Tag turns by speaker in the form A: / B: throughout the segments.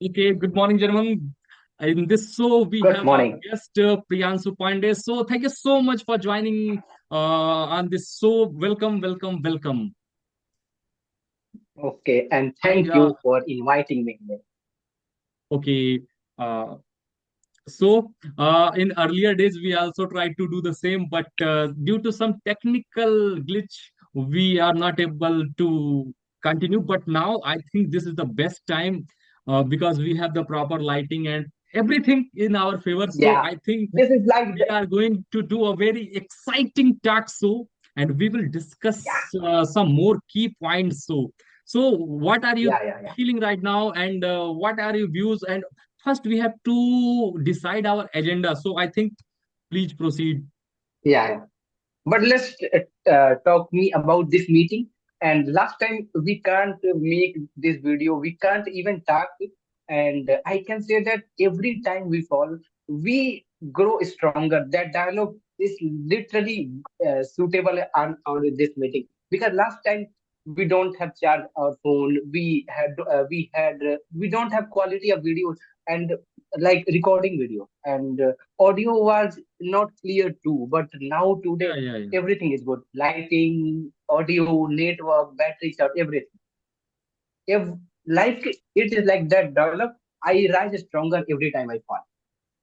A: Okay, good morning, gentlemen. In this show, we
B: Good
A: have our
B: morning.
A: guest Priyansu Pandey. So, thank you so much for joining on this show. Welcome, welcome, welcome.
B: Okay, and
A: And
B: thank you for inviting me here.
A: okay, uh, in earlier days, we also tried to do the same, but due to some technical glitch, we are not able to continue. But now I think this is the best time because we have the proper lighting and everything in our favor. So
B: Yeah,
A: I think
B: this is like
A: we are going to do a very exciting talk show and we will
B: yeah,
A: discuss some more key points. So what are you
B: yeah,
A: feeling right now and what are your views? And first we have to decide our agenda. So I think please proceed.
B: yeah. But let's talk me about this meeting. And last time we can't make this video, we can't even talk. And I can say that every time we fall, we grow stronger. That dialogue is literally suitable on this meeting because last time we don't have charge our phone. We don't have quality of videos and like recording video and audio was not clear too. But now
A: Yeah,
B: today
A: yeah, yeah.
B: everything is good. Lighting, audio, network, battery charge, everything. If like it is like that develop, I rise stronger every time I fall.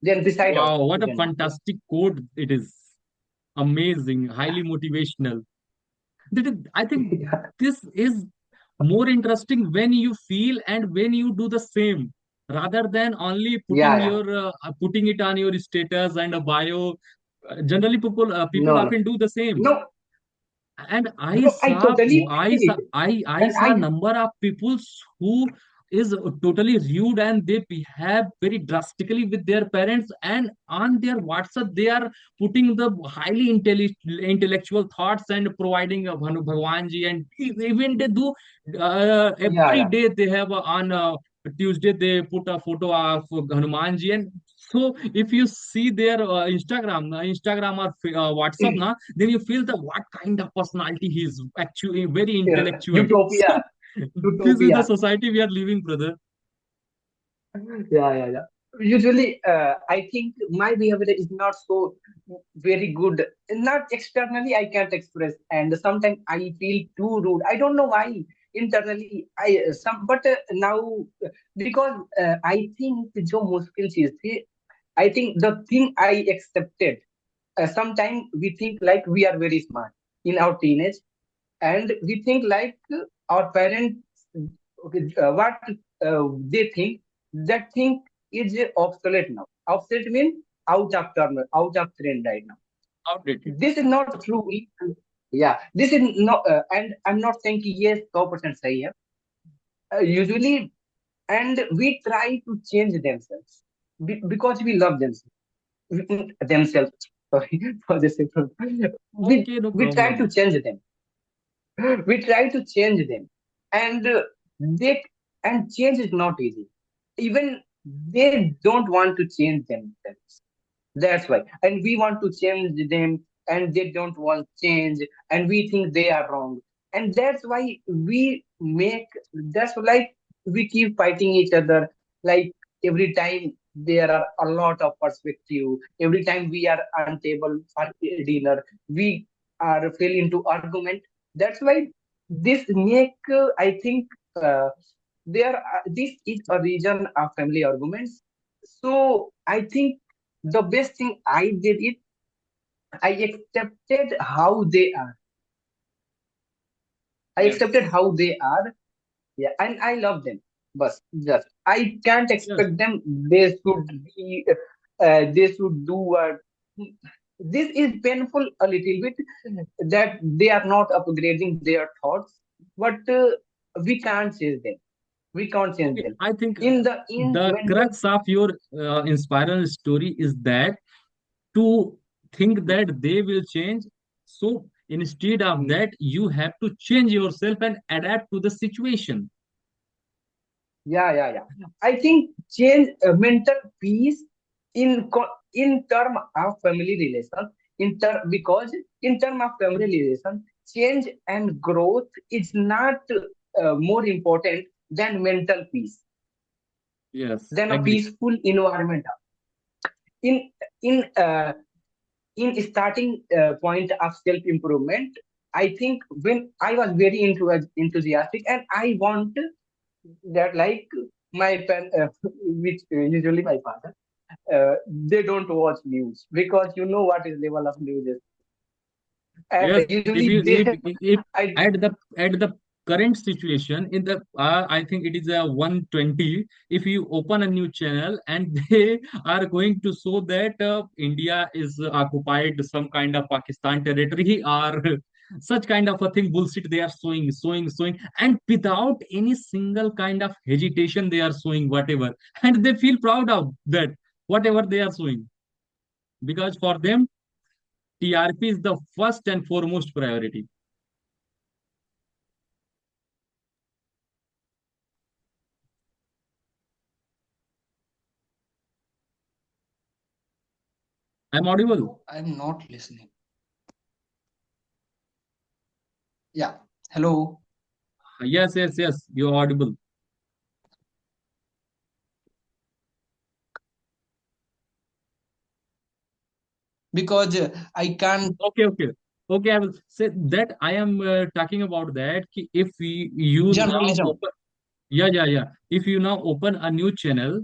B: Then beside of
A: Wow, what a
B: even now. Yeah.
A: fantastic quote it is. Amazing,
B: Yeah.
A: highly motivational. I think this is more interesting when you feel and when you do the same rather than only
B: Yeah,
A: putting
B: yeah.
A: putting it on your status and a bio. Generally, people
B: No, no.
A: often do the same.
B: No,
A: And
B: no, I totally
A: I
B: feel
A: saw,
B: it.
A: I
B: And
A: saw number of people who is totally rude and they behave very drastically with their parents and on their WhatsApp they are putting the highly intellectual thoughts and providing Bhagwan ji and even they do
B: yeah,
A: every
B: yeah.
A: day they have on Tuesday they put a photo of Hanuman ji and so if you see their Instagram or WhatsApp na then you feel the what kind of personality he is actually very intellectual.
B: Utopia.
A: So this is the
B: Utopia.
A: society we are living, brother.
B: Yeah. Usually, I think my behavior is not so very good. Not externally, I can't express, and sometimes I feel too rude. I don't know why. Internally, but now because I think जो मुश्किल चीज थी, I think the thing I accepted. Sometimes we think like we are very smart in our teenage, and we think like our parents. Okay, what they think that thing is obsolete now. Obsolete means out of trend right now.
A: Outdated.
B: This is not true. Yeah, this is not, and I'm not saying कि yes, 100% सही है. Usually, and we try to change themselves because we love themselves. Sorry for this.
A: Okay, no
B: We try to
A: problem.
B: change them. We try to change them, and they and change is not easy. Even they don't want to change themselves. That's why. And we want to change them, and they don't want change, and we think they are wrong. And that's why we make, that's like we keep fighting each other. Like every time there are a lot of perspective. Every time we are on table for dinner, we are fell into argument. That's why this make, I think, this is a region of family arguments. So I think the best thing I did it, I accepted how they are. I accepted
A: Yes.
B: how they are. Yeah, and I love them. But just I can't
A: Yes.
B: expect them. They should be. They should do what. This is painful a little bit that they are not upgrading their thoughts, but we can't change them. We can't change
A: Okay.
B: them.
A: I think
B: In
A: the
B: mental.
A: crux of your inspiring story is that to think that they will change. So instead of
B: Hmm.
A: that, you have to change yourself and adapt to the situation.
B: Yeah. I think change mental peace in term of family relation. Because in term of family relation, change and growth is not more important than mental peace.
A: Yes,
B: than a
A: agree.
B: peaceful environment. In in uh, in starting point of self improvement, I think when I was very enthusiastic and I want that, like, which usually my father, they don't watch news because you know what is level of news is. And
A: Yes, if
B: usually
A: you
B: they,
A: if
B: I,
A: at the current situation in the I think it is a 120. If you open a new channel and they are going to show that India is occupied some kind of Pakistan territory or such kind of a thing, bullshit they are showing, and without any single kind of hesitation they are showing whatever, and they feel proud of that whatever they are showing, because for them TRP is the first and foremost priority. I'm audible.
C: Bro, I'm not listening. Yeah. Hello.
A: Yes, yes, yes. You're audible.
C: Because I can't
A: Okay, okay. Okay, I will say that I am talking about that. If you now
C: journalism.
A: open, yeah, yeah, yeah. If you now open a new channel,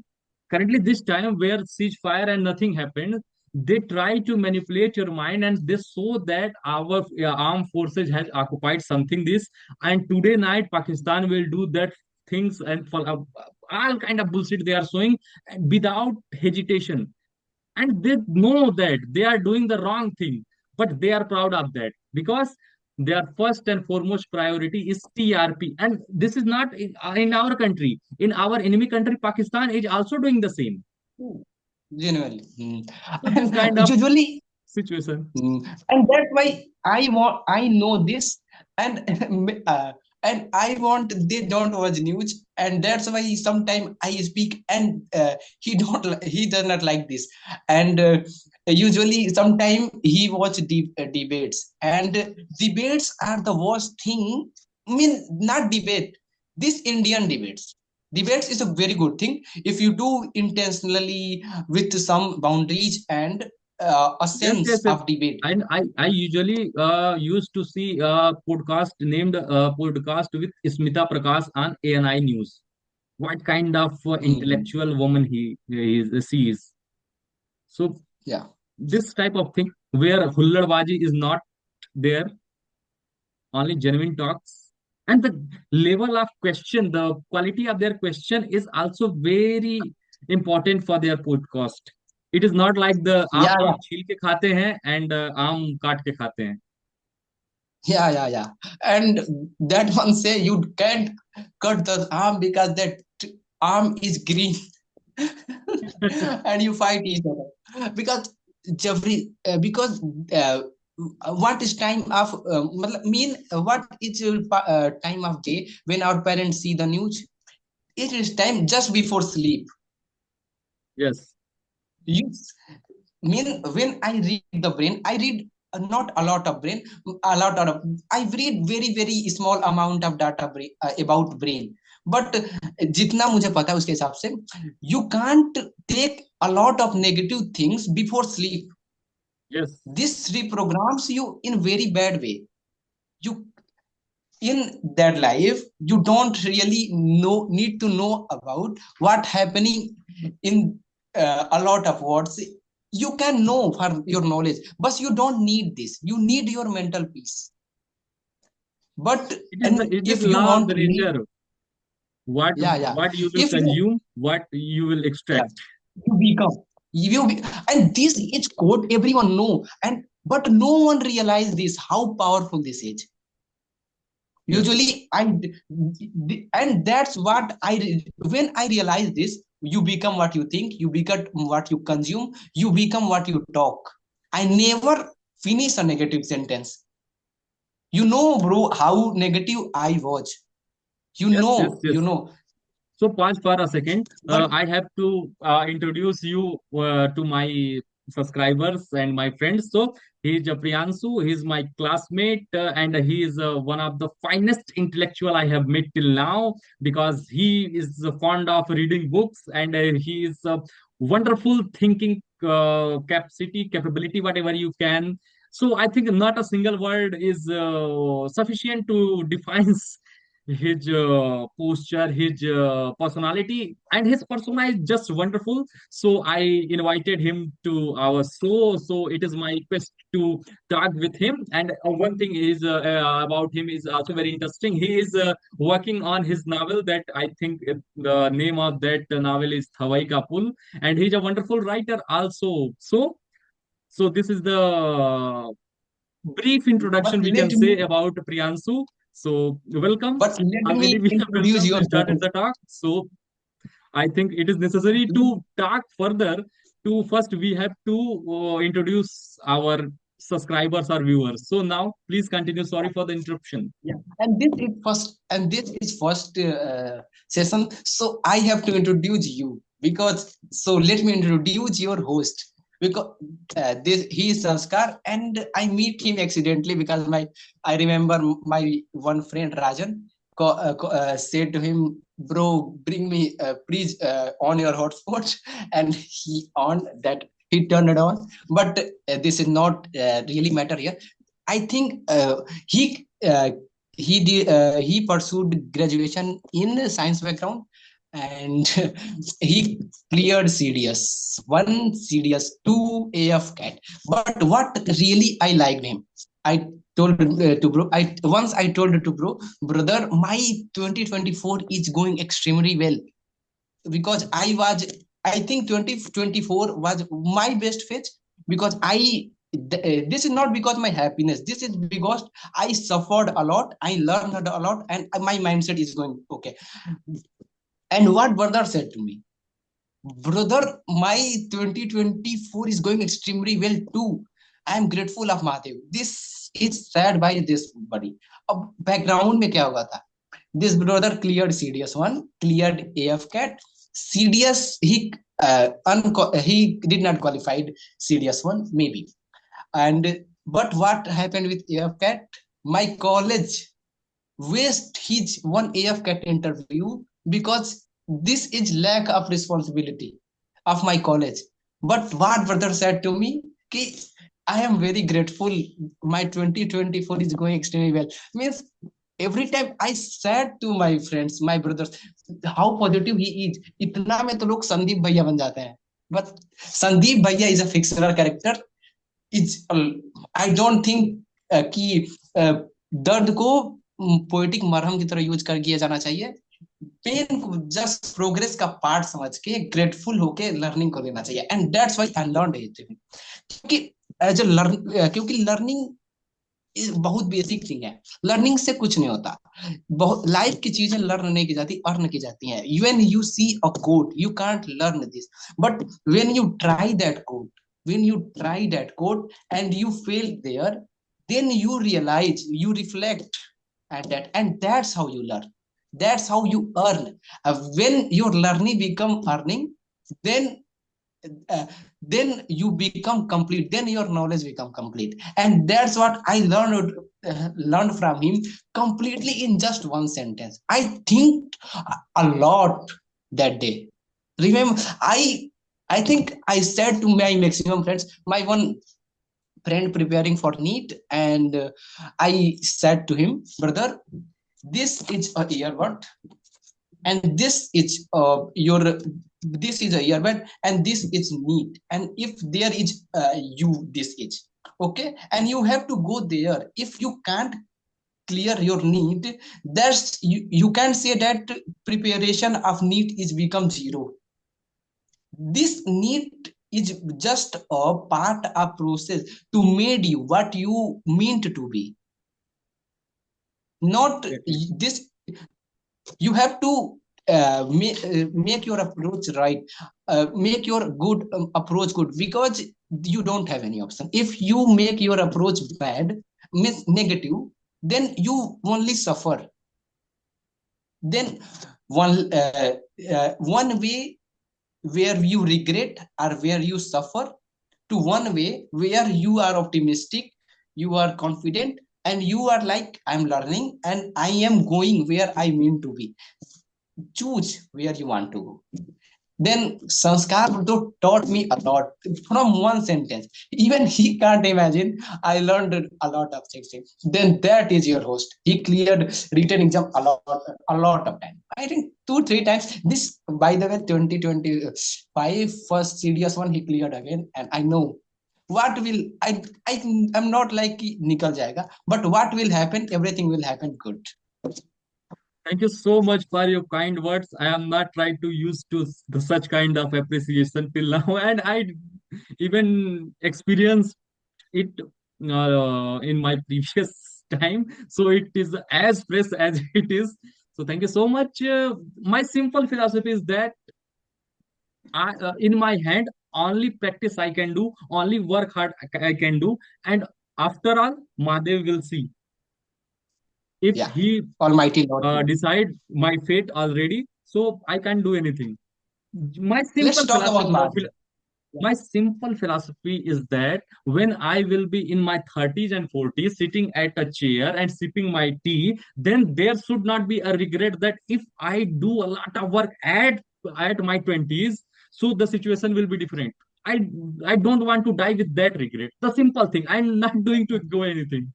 A: currently this time where ceasefire and nothing happened, they try to manipulate your mind and they show that our armed forces has occupied something this, and today night Pakistan will do that things, and for all kind of bullshit they are showing without hesitation, and they know that they are doing the wrong thing, but they are proud of that because their first and foremost priority is TRP. And this is not in our country, in our enemy country Pakistan is also doing the same.
C: Hmm. Genuinely.
A: So this
C: And
A: kind of
C: usually,
A: situation.
C: and that's why I know this, and and I want they don't watch news, and that's why sometimes I speak, and he does not like this, and usually sometimes he watch debates, and debates are the worst thing. I mean, not debate. This Indian debates is a very good thing if you do intentionally with some boundaries and a
A: Yes, yes,
C: sense
A: yes.
C: of debate.
A: And I usually used to see a podcast named podcast with Smita Prakash on ANI News. What kind of
C: Mhm.
A: intellectual woman she is. So
C: Yeah.
A: this type of thing where hulladbaji is not there, only genuine talks, and the level of question, the quality of their question is also very important for their podcast. It is not like the
C: Yeah,
A: आप
C: yeah,
A: आम छील के खाते हैं and आम काट के खाते हैं.
C: yeah. And that one say you can't cut the arm because that arm is green, and you fight each other because Jeffrey, because what is time of mean what is time of day when our parents see the news? It is time just before sleep.
A: Yes,
C: You mean when I read the brain, I read not a lot of brain, a lot of I read very small amount of data about brain, but जितना मुझे पता है उसके हिसाब से you can't take a lot of negative things before sleep.
A: yes.
C: This reprograms you in very bad way. You in that life you don't really know need to know about what happening in a lot of words. You can know for your knowledge, but you don't need this. You need your mental peace. But and
A: It is
C: if you
A: law of
C: want
A: the
C: need,
A: nature. What
C: yeah, yeah.
A: what you will
C: If you,
A: consume, what you will
C: yeah,
A: extract.
C: you become, you be, and this is code everyone know, and but no one realize this how powerful this is.
A: Yes,
C: Usually and that's what when I realize this, you become what you think, you become what you consume, you become what you talk. I never finish a negative sentence. You know, bro, how negative I was. you
A: yes, yes,
C: know you
A: yes.
C: know
A: So pause for a second.
C: but
A: I have to introduce you to my subscribers and my friends. So he is Priyansu. He is my classmate, and he is one of the finest intellectual I have met till now, because he is fond of reading books, and he is wonderful thinking capability, whatever you can. So I think not a single word is sufficient to define his posture, his personality, and his persona is just wonderful. So I invited him to our show. So it is my quest to talk with him. And one thing is about him is also very interesting. He is working on his novel that I think the name of that novel is Thawai Ka Pul, and he's a wonderful writer also. So this is the brief introduction
C: But
A: we can
C: let
A: say
C: me,
A: about Priyansu. So welcome.
C: but let
A: Already
C: me
A: we have
C: introduce
A: welcomed,
C: your
A: started
C: host.
A: the talk. So I think it is necessary to talk further. To first we have to introduce our subscribers or viewers. So now please continue. Sorry for the interruption.
C: Yeah, and this is first session. So I have to introduce you because. So let me introduce your host because this he is Sanskar, and I meet him accidentally because I remember my one friend Rajan said to him, "Bro, bring me please on your hotspot," and he on that. He turned it on, but this is not really matter here. I think he he pursued graduation in science background, and he cleared CDS 1, CDS 2, AF cat. But what really I liked him, I told to bro, I once I told to bro, brother, my 2024 is going extremely well because I think 2024 was my best phase because this is not because my happiness, this is because I suffered a lot, I learned a lot, and my mindset is going okay. And what brother said to me, brother, my 2024 is going extremely well too. I am grateful of Mahadev. This is said by this buddy. अब background में क्या हुआ था? This brother cleared CDS 1, cleared AF cat. CDS he did not qualified CDS 1 maybe. And but what happened with AF cat? My college waste his one AF cat interview because this is lack of responsibility of my college. But what brother said to me, ki, I am very grateful. My 2024 is going extremely well. Means every time I said to my friends, my brothers, how positive he is. इतना में तो लोग संदीप भैया बन जाते हैं. But Sandeep Bhaiya is a fictional character. It's I don't think कि दर्द को पोएटिक मरहम की तरह यूज कर किया जाना चाहिए. पेन को जस्ट प्रोग्रेस का पार्ट समझ के ग्रेटफुल होके लर्निंग को लेना चाहिए. And that's why I learned it क्योंकि एज अ लर्न क्योंकि लर्निंग बहुत बेसिक थिंग है. लर्निंग से कुछ नहीं होता. बहुत लाइफ की चीजें लर्न नहीं की जाती, अर्न की जाती हैं. When you see a code you can't learn this, but when you try that code, when you try that code and you fail there, then you realize, you reflect at that, and that's how you learn, that's how you earn. When your learning become earning, then uh, then you become complete, then your knowledge become complete. And that's what I learned from him completely in just one sentence. I think a lot that day. Remember, I think I said to my maximum friends, my one friend preparing for NEET, and I said to him, brother, this is a earbud, and your this is a earbud, and this is NEET, and if there is you, this is okay, and you have to go there. If you can't clear your NEET, that's you can say that preparation of NEET is become zero. This NEET is just a part of process to made you what you meant to be. Not
A: Exactly.
C: this. You have to make your approach right. Make your good approach good because you don't have any option. If you make your approach bad, means negative, then you only suffer. Then one way where you regret or where you suffer, to one way where you are optimistic, you are confident, and you are like, I'm learning and I am going where I mean to be. Choose where you want to go. Then Sanskar Guru taught me a lot from one sentence. Even he can't imagine. I learned a lot of things. Then that is your host. He cleared written exam a lot of time. I think 2 3 times. This, by the way, 2025 first serious one he cleared again, and I know what will I I'm not like nikal jayega, but what will happen? Everything will happen good.
A: Thank you so much for your kind words. I am not trying to use to such kind of appreciation till now, and I even experienced it in my previous time, so it is as fresh as it is. So thank you so much. My simple philosophy is that in my hand, only practice I can do, only work hard I can do, and after all, Mahadev will see. If
C: Yeah,
A: he
C: Almighty Lord.
A: decide my fate already, so I can't do anything. My
C: Let's
A: simple
C: talk about
A: philosophy,
C: Mahadev. Yeah,
A: my simple philosophy is that when I will be in my 30s and 40s, sitting at a chair and sipping my tea, then there should not be a regret that if I do a lot of work at my 20s, so the situation will be different. I I don't want to die with that regret. The simple thing. I'm not doing to go anything.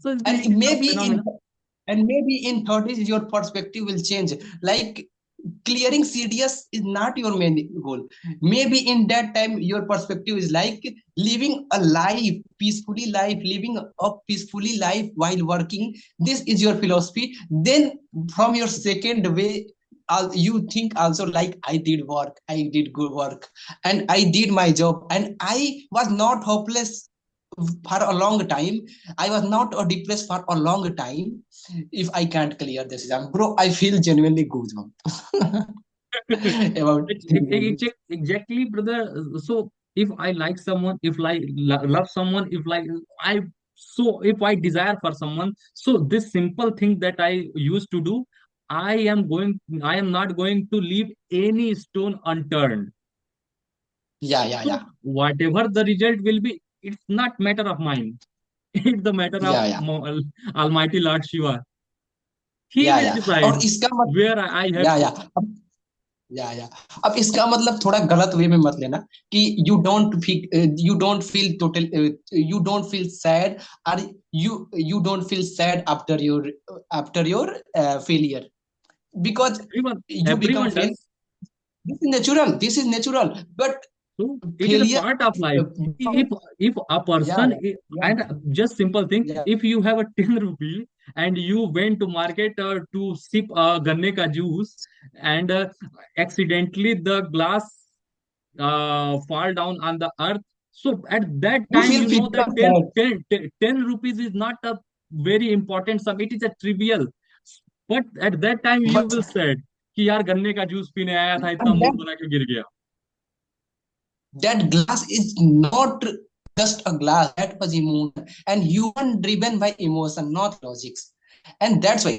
A: So it
C: and
A: is a
C: maybe in
A: phenomenon.
C: and maybe in 30s your perspective will change. Like clearing CDS is not your main goal. Maybe in that time your perspective is like living a life, peacefully life, living a peacefully life while working. This is your philosophy. Then from your second way, you think also like, I did work, I did good work, and I did my job, and I was not hopeless for a long time. I was not depressed for a long time. If I can't clear this exam, bro, I feel genuinely goosebumps about thinking this.
A: Exactly, brother. So if I like someone, if love someone, I if I desire for someone, so this simple thing that I used to do, I am not going to leave any stone unturned.
C: Yeah, yeah,
A: So
C: yeah,
A: whatever the result will be, it's not matter of mine. It's the matter of
C: yeah, yeah,
A: Almighty Lord Shiva. He
C: yeah,
A: will
C: yeah.
A: decide
C: और इसका मतलब,
A: where I have
C: या
A: to.
C: या अब या अब इसका मतलब थोड़ा गलत वे में मत लेना कि you don't feel total, you don't feel sad, और you don't feel sad after your failure, because you become
A: Everyone
C: fail.
A: does.
C: This is natural, this is natural, but
A: So it is a
C: failure,
A: part of life.
C: uh,
A: If a
C: yeah,
A: person
C: yeah,
A: and just simple thing,
C: yeah,
A: if you have a 10 rupee and you went to market to sip ganne ka juice and accidentally the glass fall down on the earth, so at that
C: you
A: time
C: feel
A: you know
C: pity
A: that
C: of that.
A: 10 rupees is not a very important sum. It is a trivial. But at that time you
C: But
A: will say कि यार गन्ने का juice पीने आया था इतना
C: and
A: mood बना के गिर गया.
C: that glass is not just a glass, that was emotion, and human driven by emotion, not logics. And that's why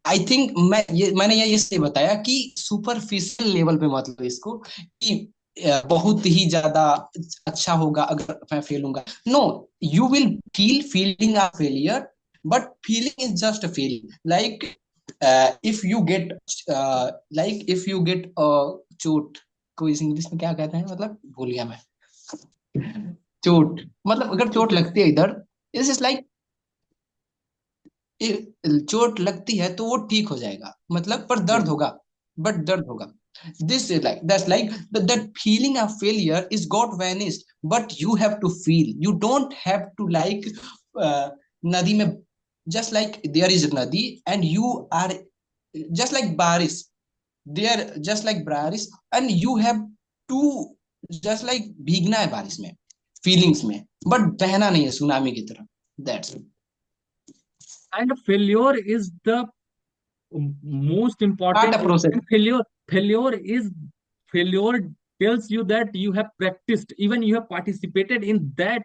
C: I think मैंने ये इसलिए बताया कि सुपरफिशियल लेवल पे मत लो इसको कि बहुत ही ज्यादा अच्छा होगा अगर मैं फेल हूंगा. No, you will feel feeling of failure, but feeling is just a feeling. Like if you get if you get चोट, को इस इंग्लिश में क्या कहते हैं, मतलब भूल गया मैं. चोट, मतलब अगर चोट लगती है इधर, इट्स इज लाइक, चोट लगती है तो वो ठीक हो जाएगा, मतलब पर
A: Yes.
C: दर्द होगा, बट दर्द होगा. This is like, that's like that feeling of failure is got vanished, but you have to feel, you don't have to like uh, नदी में, just like there is a nadi and you are just like baris, there just like baris, and you have to just like भीगना है बारिश में, feelings में, but बहना नहीं है tsunami की तरह. That's
A: And failure is the most
C: not
A: important.
C: a process.
A: And failure tells you that you have practiced, even you have participated in that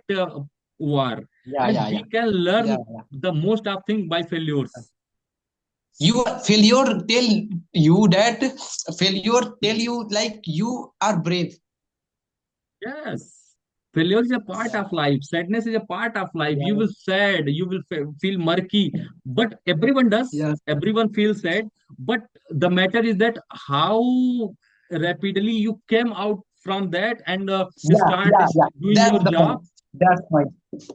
A: war,
C: Yeah,
A: and
C: yeah,
A: we
C: yeah,
A: can
C: yeah,
A: learn
C: yeah.
A: the most of thing by failures.
C: You failure tell you that, failure tell you like you are brave.
A: Yes. Failure is a part
C: Yeah,
A: of life. Sadness is a part of life. You
C: yeah,
A: will sad. You will feel murky. But everyone does.
C: yeah,
A: Everyone feels sad. But the matter is that how rapidly you came out from that and
C: yeah,
A: start
C: yeah, yeah.
A: doing
C: That's
A: your
C: the
A: job.
C: point. That's my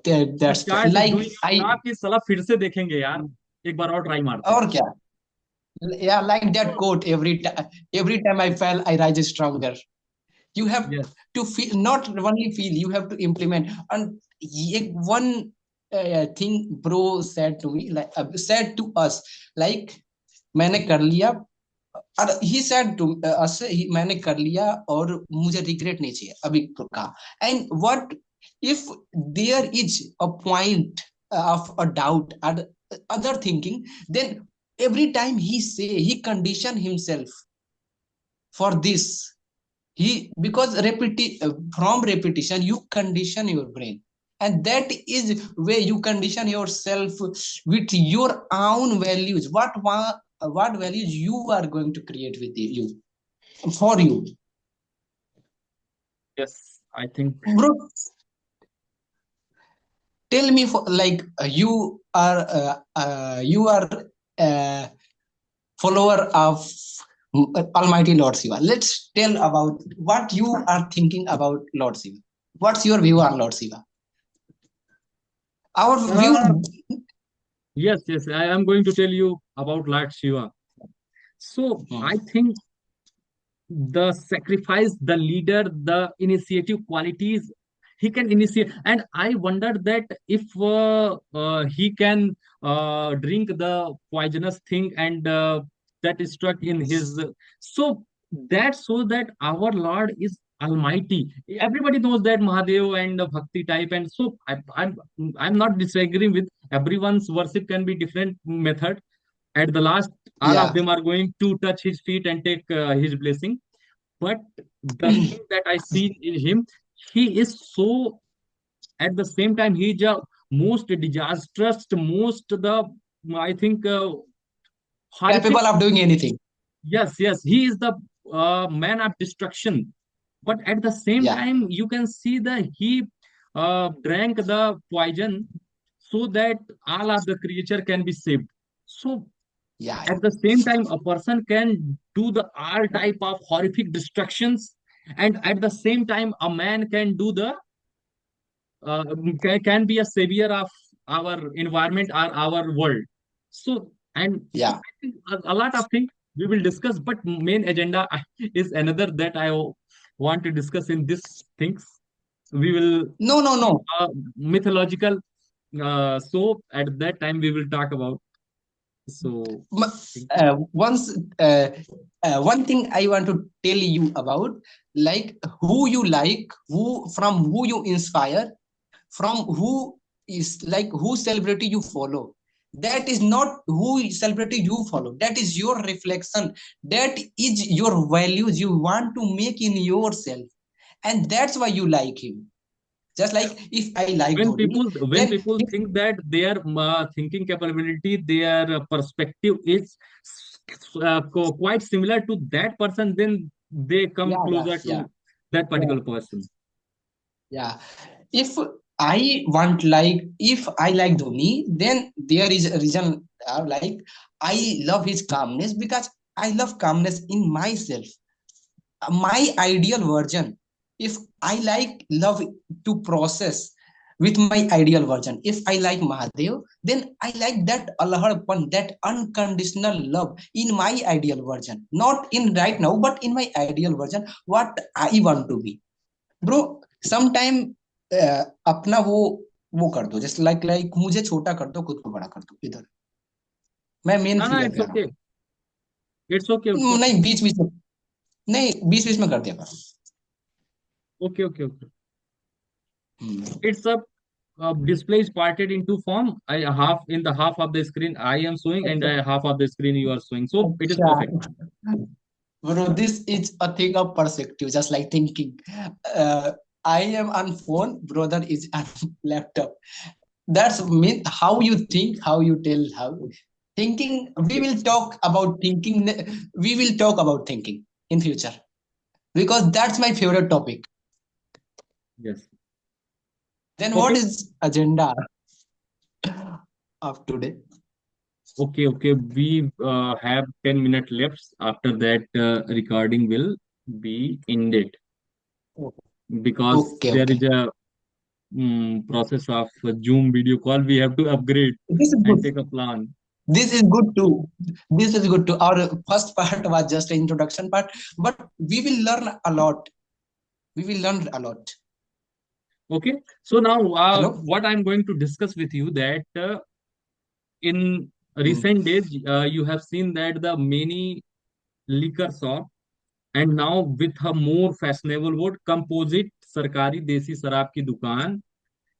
C: that's point.
A: Start
C: Like
A: doing your
C: I
A: job कि साला फिर से देखेंगे यार. एक बार और try मारते हैं.
C: और क्या? Yeah, like that quote. Every time I fell, I rise stronger. You have
A: Yes.
C: to feel, not only feel, you have to implement. And one thing bro said to me, like said to us, like मैंने कर लिया, और he said to us, मैंने कर लिया और मुझे regret नहीं चाहिए अभी का. And what if there is a point of a doubt and other thinking, then every time he say, he condition himself for this. He, because from repetition you condition your brain, and that is where you condition yourself with your own values. What values you are going to create with you, for you,
A: Yes. I think.
C: bro. Tell me, for like you are uh, follower of Almighty Lord Shiva. Let's tell about what you are thinking about Lord Shiva. What's your view on Lord Shiva? Our
A: Uh,
C: view.
A: yes, yes. I am going to tell you about Lord Shiva. So
C: Hmm.
A: I think the sacrifice, the leader, the initiative qualities he can initiate. And I wondered that if he can drink the poisonous thing and that is struck in his. So that shows that our Lord is Almighty. Everybody knows that Mahadev and the Bhakti type, and so I'm not disagreeing with everyone's worship can be different method. At the last, all of
C: Yeah,
A: them are going to touch his feet and take his blessing. But the thing that I see in him, he is so, at the same time, he is a most disastrous, most the, I think, horrific.
C: capable of doing anything.
A: Yes, yes, he is the man of destruction. But at the same
C: Yeah,
A: time, you can see that he drank the poison so that all of the creature can be saved. So
C: yeah,
A: at the same time, a person can do the all type of horrific destructions, and at the same time, a man can do the uh, can be a savior of our environment or our world. So, and
C: yeah.
A: I think a lot of things we will discuss, but main agenda is another that I want to discuss in this things. We will
C: No, no, no.
A: mythological. So at that time we will talk about. So
C: M- Once, one thing I want to tell you about, like who you like, who, from who you inspire, from who is, like who celebrity you follow. That is not who celebrity you follow, that is your reflection, that is your values you want to make in yourself, and that's why you like him. Just like if I like Dhoni,
A: when
C: then
A: people think that their thinking capability, their perspective is quite similar to that person, then they come
C: yeah, yeah,
A: closer
C: yeah,
A: to that
C: yeah,
A: particular person.
C: yeah. If I want, like if I like Dhoni, then there is a reason, like I love his calmness, because I love calmness in myself, my ideal version. If I like love to process with my ideal version, if I like Mahadev, then I like that Allahapan, that unconditional love in my ideal version, not in right now, but in my ideal version, what I want to be, bro. Sometime अपना वो कर दो, just like मुझे छोटा कर दो, खुद को बड़ा कर दो इधर, मैं main
A: No, no,
C: figure
A: it's
C: कह रहा
A: okay. It's okay. It's
C: हूँ.
A: okay.
C: नहीं, बीच बीच में, नहीं, बीच बीच में कर दिया करो.
A: Okay, okay, okay.
C: Hmm.
A: It's a display is parted into form. I half in the half of the screen I am showing, and half of the screen you are showing. So it is
C: अच्छा,
A: perfect.
C: bro, this is a thing of perspective, just like thinking. Uh, I am on phone, brother is on laptop. That's mean how you think, how you tell, how thinking. We
A: Okay.
C: will talk about thinking. We will talk about thinking in future, because that's my favorite topic.
A: Yes.
C: Then what
A: Okay,
C: is agenda of today?
A: okay. We have 10 minutes left. After that, recording will be ended because
C: Okay,
A: there
C: okay.
A: is a process of Zoom video call. We have to upgrade
C: This is
A: and
C: good.
A: take a plan.
C: This is good too. This is good too. Our first part was just an introduction part, but we will learn a lot. We will learn a lot.
A: Okay, so now
C: Hello?
A: what I'm going to discuss with you that in
C: Hmm.
A: recent days you have seen that the many liquor shop and now with a more fashionable word composite सरकारी देसी शराब की दुकान.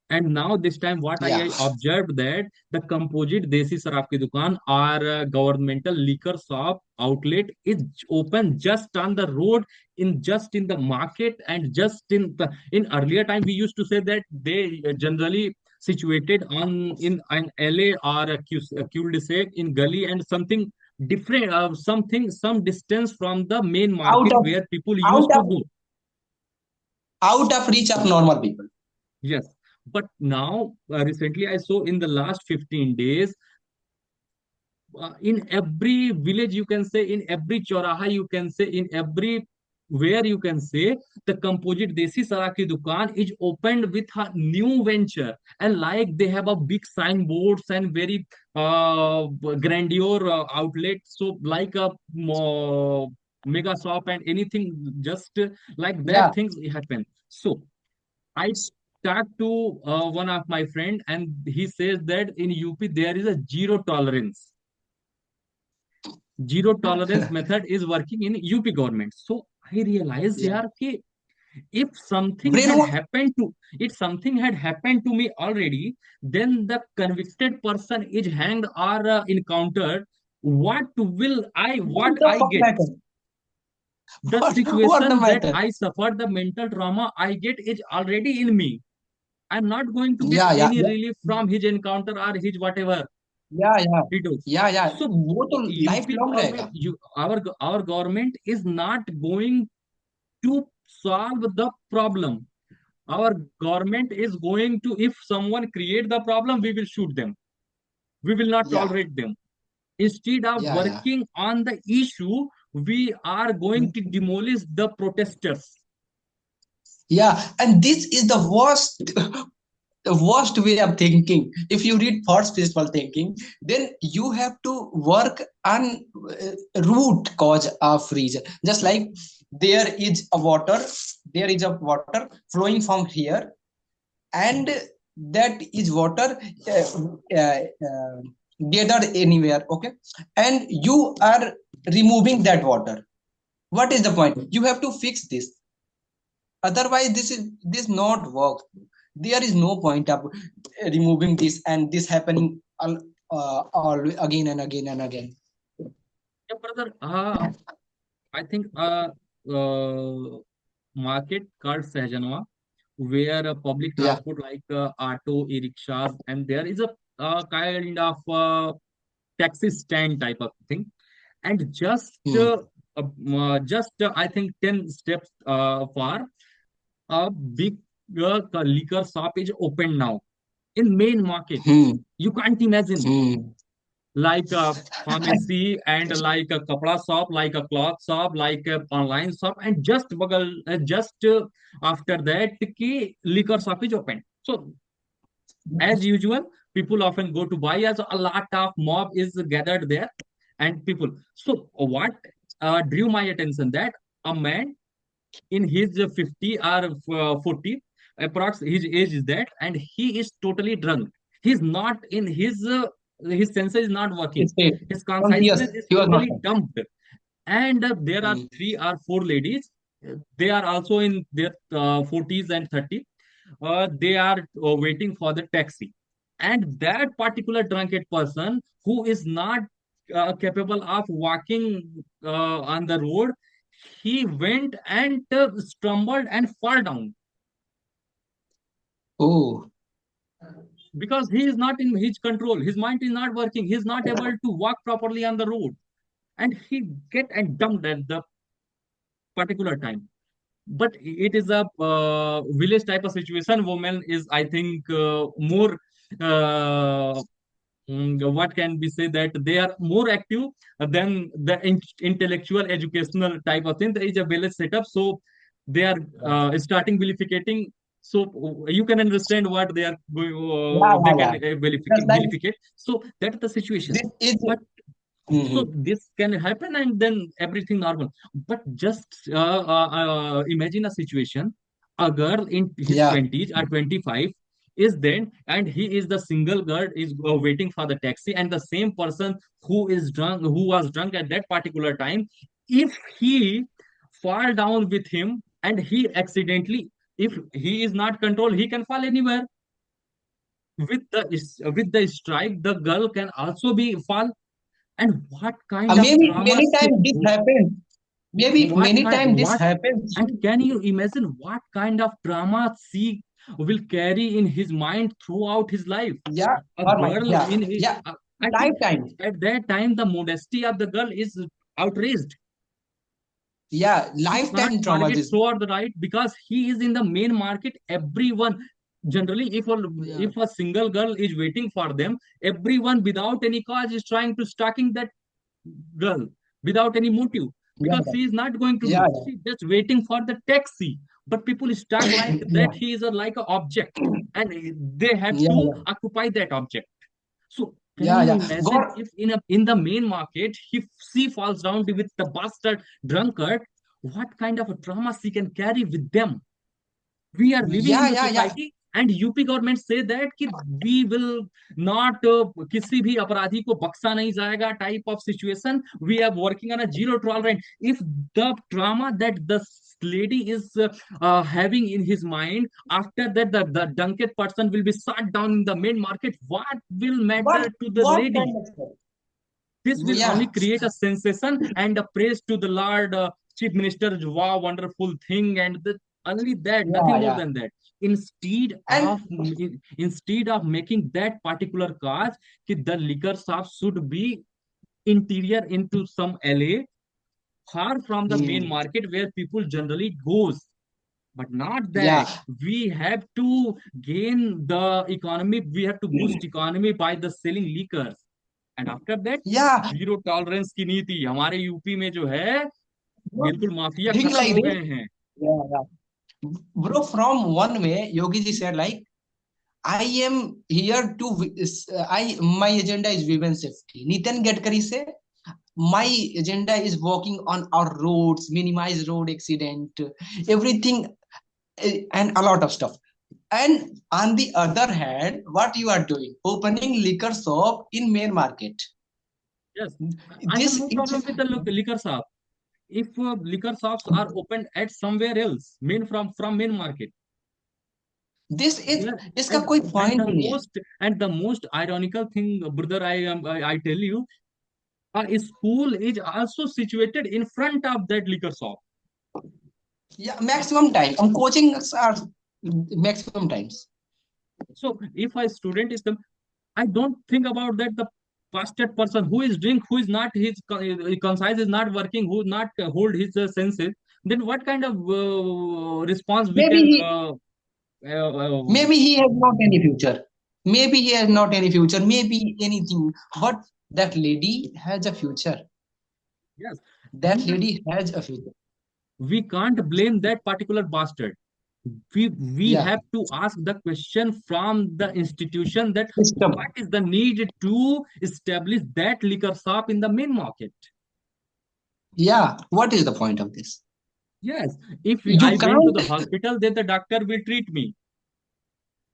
A: And now this time, what
C: Yeah.
A: I observed that the composite desi sarab ki dukan or governmental liquor shop outlet is open just on the road in just in the market and just in earlier time we used to say that they generally situated on in an alley or a cul-de-sac in gully and something different something some distance from the main
C: Out
A: market
C: of
A: where people
C: out
A: used to
C: of
A: go.
C: out of reach of normal people.
A: Yes, but now recently I saw in the last 15 days in every village you can say in every choraha you can say in every where you can say the composite desi sara ki dukan is opened with a new venture and like they have a big signboards and very grandeur outlet so like a mega shop and anything just like
C: Yeah.
A: that things happen. So I talked to one of my friend and he says that in UP there is a zero tolerance method is working in UP government. So I realized
C: Yeah.
A: yaar कि if something had
C: Brainwash.
A: happened to if something had happened to me already, then the convicted person is hanged or encountered.
C: What
A: What
C: the
A: I
C: fuck
A: get?
C: matter?
A: The
C: What the
A: situation that
C: matter?
A: I suffered, the mental trauma I get is already in me. I'm not going to get
C: Yeah, yeah,
A: any
C: yeah.
A: relief from his encounter or his whatever
C: Yeah, yeah.
A: he does.
C: Yeah, yeah.
A: So
C: वो तो
A: UP
C: lifelong
A: government,
C: रहेगा.
A: our government is not going to solve the problem. Our government is going to, if someone create the problem, we will shoot them. We will not
C: Yeah,
A: tolerate them. Instead of
C: yeah, yeah.
A: working on the issue, we are going to demolish the protesters.
C: Yeah, and this is the worst the worst way of thinking. If you read thoughts principle thinking, then you have to work on root cause of reason. Just like there is a water, there is a water flowing from here, and that is water gathered anywhere. Okay, and you are removing that water. What is the point? You have to fix this. Otherwise this not work. There is no point of removing this and this happening all again and again and again.
A: Yeah, brother. I think market called Sahajanwa, where public
C: Yeah.
A: transport like auto, e-rickshaws, and there is a kind of taxi stand type of thing. And
C: Hmm.
A: just I think 10 steps far, a big liquor shop is open now in main market.
C: Hmm.
A: You can't imagine
C: Hmm.
A: like a pharmacy and like a kapra shop, like a cloth shop, like a online shop, and just after that, the liquor shop is open. So as usual, people often go to buy as a lot of mob is gathered there, and people. So what drew my attention that a man in his 50 or 40 approx his age is that and he is totally drunk. He's not in his senses is not working,
C: It's paid.
A: his
C: Conscious.
A: consciousness is
C: He was not.
A: totally dumped. And there are
C: Hmm.
A: three or four ladies. They are also in their 40s and 30s. They are waiting for the taxi, and that particular drunkard person who is not capable of walking on the road, he went and stumbled and fall down
C: Oh.
A: because he is not in his control, his mind is not working, he is not able to walk properly on the road, and he get and dumped at the particular time. but it is a village type of situation. Woman is, I think, more what can we say, that they are more active than the intellectual educational type of thing. There is a village setup, so they are starting vilificating. So you can understand what they are going,
C: Yeah,
A: they
C: yeah,
A: can
C: yeah. Just like
A: vilificate. So that's the situation.
C: this is.
A: But so
C: Mhm.
A: this can happen and then everything normal. But just imagine a situation: a girl in his
C: Yeah.
A: 20s or 25 is then, and he is the single girl, is waiting for the taxi, and the same person who is drunk, who was drunk at that particular time, if he fall down with him and he accidentally, if he is not controlled, he can fall anywhere. With the strike, the girl can also be fall. And what kind of
C: Maybe
A: trauma
C: many times this happens. Maybe
A: what
C: many
A: kind
C: times this
A: what
C: happens.
A: and can you imagine what kind of trauma she will carry in his mind throughout his life?
C: Yeah.
A: A
C: All right.
A: girl
C: Yeah.
A: in his,
C: Yeah.
A: I think
C: Lifetime.
A: at that time the modesty of the girl is outraged.
C: Yeah.
A: He cannot
C: Lifetime trauma.
A: forget
C: This.
A: throughout the right, because he is in the main market. Everyone generally,
C: Yeah.
A: if a single girl is waiting for them, everyone without any cause is trying to stalking that girl without any motive,
C: Yeah.
A: because she is not going to
C: Yeah.
A: do, she just waiting for the taxi. But people stuck like that,
C: Yeah.
A: he is a like an object, and they have
C: Yeah.
A: to
C: Yeah.
A: occupy that object. So can
C: Yeah.
A: you
C: Yeah.
A: imagine
C: God.
A: if in the main market, if she falls down with the bastard drunkard, what kind of a trauma she can carry with them? We are living in
C: Yeah.
A: the
C: Yeah. Yeah.
A: society, and UP government से that कि we will not, किसी भी अपराधी को बख्शा नहीं जाएगा type of situation. We are working on a zero tolerant. If the trauma that the lady is having in his mind, after that the drunken person will be shot down in the main market, what will matter to the
C: What
A: lady?
C: kind of stuff?
A: This will only
C: Yeah.
A: create a sensation and a praise to the Lord, Chief Minister. Wow, wonderful thing, and only that,
C: Yeah.
A: nothing more
C: Yeah.
A: than that. Instead
C: And
A: of instead of making that particular cause, कि the liquor shop should be interior into some LA, far from the main
C: mm,
A: market where people generally goes. But not that.
C: yeah.
A: We have to gain the economy. We have to boost economy by the selling liquors. And after that
C: Yeah.
A: Zero tolerance की नीति हमारे UP में जो है,
C: Bro,
A: बिल्कुल mafia
C: think
A: खत्म
C: like
A: हो
C: this.
A: गए हैं.
C: Yeah. Yeah. Bro, from one way, Yogi ji said like, I am here to, my agenda is women safety. Nitin Gadkari say, my agenda is working on our roads, minimize road accident, everything, and a lot of stuff. And on the other hand, what you are doing, opening liquor shop in main market.
A: Yes, I have
C: This
A: no
C: is,
A: problem with the liquor shop. If liquor shops are opened at somewhere else, main from main market,
C: this is,
A: there.
C: इसका
A: and
C: कोई
A: and
C: point
A: the
C: नहीं है.
A: most ironical thing, brother, I tell you, a school is also situated in front of that liquor shop.
C: Yeah, maximum time. Coaching are maximum times.
A: So if a student is come, I don't think about that the fasted person who is drink, who is not his conscience is not working, who not hold his senses. Then what kind of response we
C: Maybe
A: can?
C: he, maybe he has not any future. Maybe he has not any future. Maybe anything. But that lady has a future.
A: Yes,
C: That lady has a future.
A: we can't blame that particular bastard. We
C: Yeah.
A: have to ask the question from the institution that what
C: System.
A: is the need to establish that liquor shop in the main market.
C: Yeah. What is the point of this?
A: Yes, if I
C: You
A: went to
C: can't.
A: the hospital, then the doctor will treat me.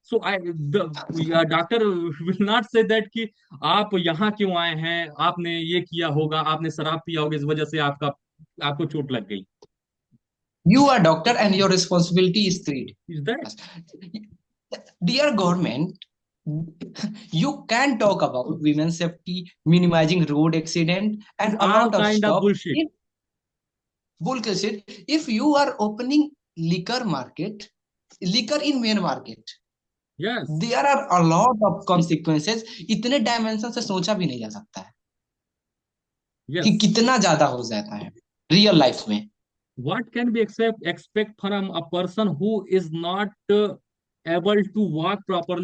A: So the doctor will not say that कि आप यहाँ क्यों आए हैं, आपने ये किया होगा, आपने शराब पिया होगा, इस वजह से आपको चोट लग गई.
C: You are doctor and your responsibility is treat.
A: Is that?
C: Dear government, you can talk about women's safety, minimizing road accident,
A: Is
C: and a
A: all
C: lot of
A: kind of
C: stuff.
A: bullshit.
C: If bullshit, if you are opening liquor market, liquor in main market,
A: Yes,
C: there are a lot of consequences. इतने dimension से सोचा भी नहीं जा सकता है कि
A: yes.
C: कितना ज्यादा हो जाता है रियल लाइफ में.
A: What can we expect from a person who is not able to walk properly